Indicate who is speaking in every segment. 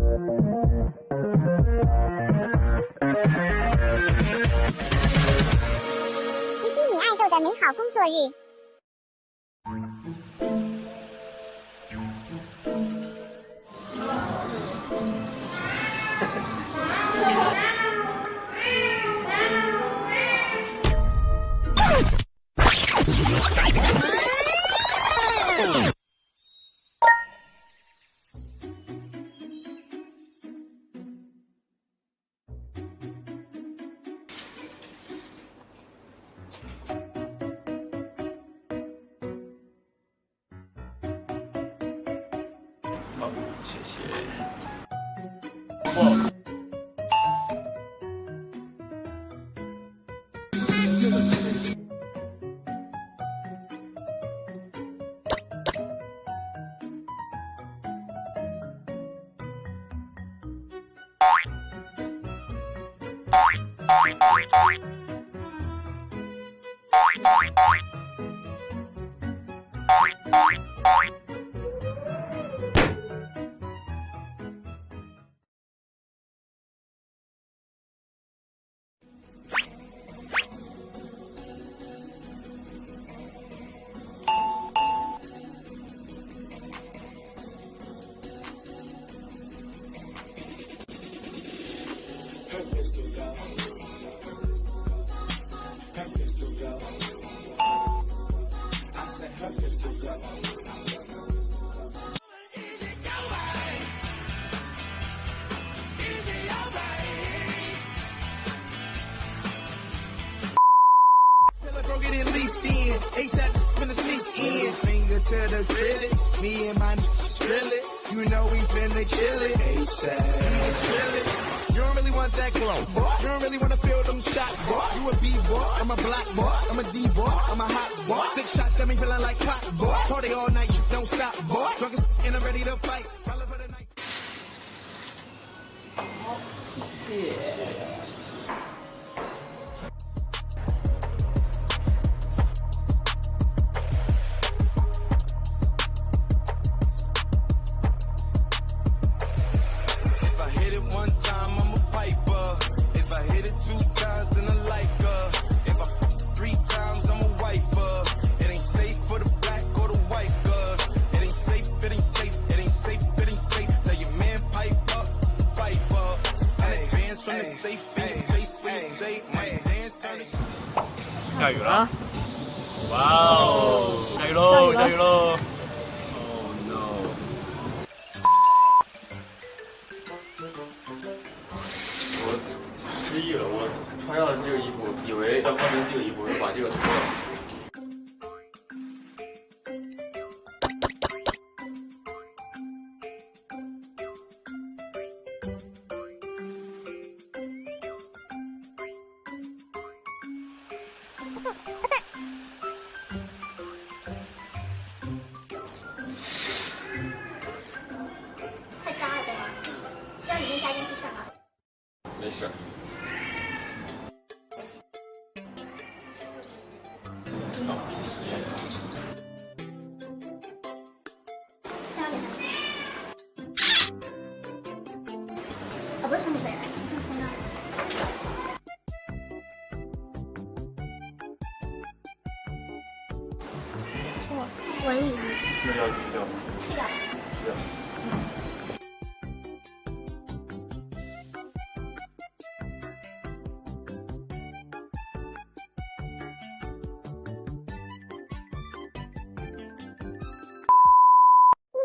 Speaker 1: 吉吉，你爱豆的美好工作日。
Speaker 2: 好，谢谢。哇！ASAP
Speaker 3: finna sneak in, finger to the critics. Me and my drill it. You know we finna kill it. ASAP, drill it. You don't really want that glow, boy. You don't really wanna feel them shots, boy. You a B-boy, I'm a black boy, I'm a D-boy, I'm a hot boy. 6 shots got me feeling like clock, boy. Party all night, don't stop, boy. Drunk as and I'm ready to fight. Follow for the night.
Speaker 2: 谢谢。下雨了！哇哦，下雨喽，下雨喽 ！Oh no！ 我失忆了，我穿上了这个衣服，以为要换成这个衣服，就把这个脱了。
Speaker 1: 太脏了，对吗？需要里面加件 T 恤吗？
Speaker 2: 没事。好，谢谢。
Speaker 1: 想要给他钱。我不是说你本人，你看签到。文艺。
Speaker 2: 那要去掉吗？
Speaker 1: 去掉。
Speaker 2: 去掉。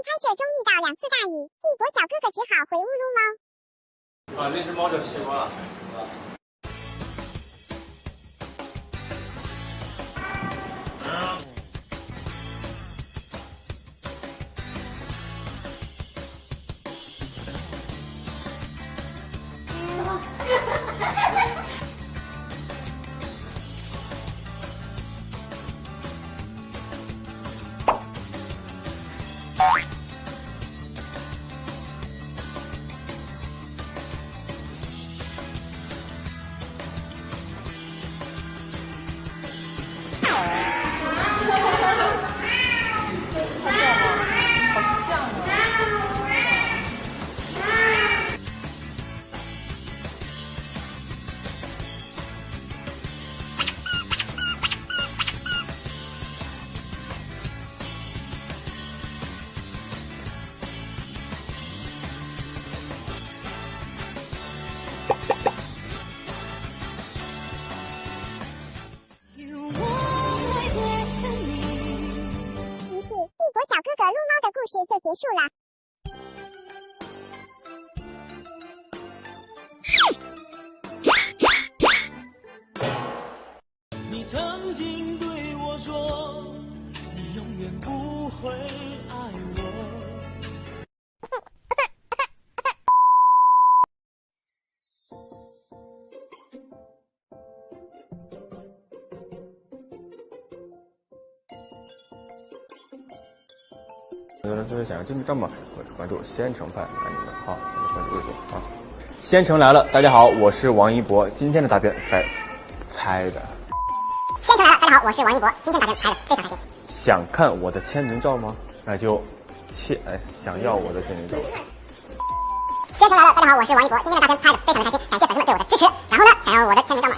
Speaker 1: 拍摄中遇到2次大雨，季博小哥哥只好回屋撸猫。
Speaker 2: 啊，那只猫叫西瓜。
Speaker 1: 结束了。
Speaker 4: 你曾经对我说，你永远不会爱我。
Speaker 2: 很多人就是想要进入账吗？关注仙城派，爱你们好，关注微博啊。仙城来了，大家好，我是王一博，今天的大片拍的。
Speaker 1: 仙城来了，大家好，我是王一博，今天大片拍的非常开心。
Speaker 2: 想看我的签名照吗？那就想要我的签名照。
Speaker 1: 仙城来了，大家好，我是王一博，今天的大片拍的非常的开心，感谢粉丝们对我的支持。然后呢，想要我的签名照吗？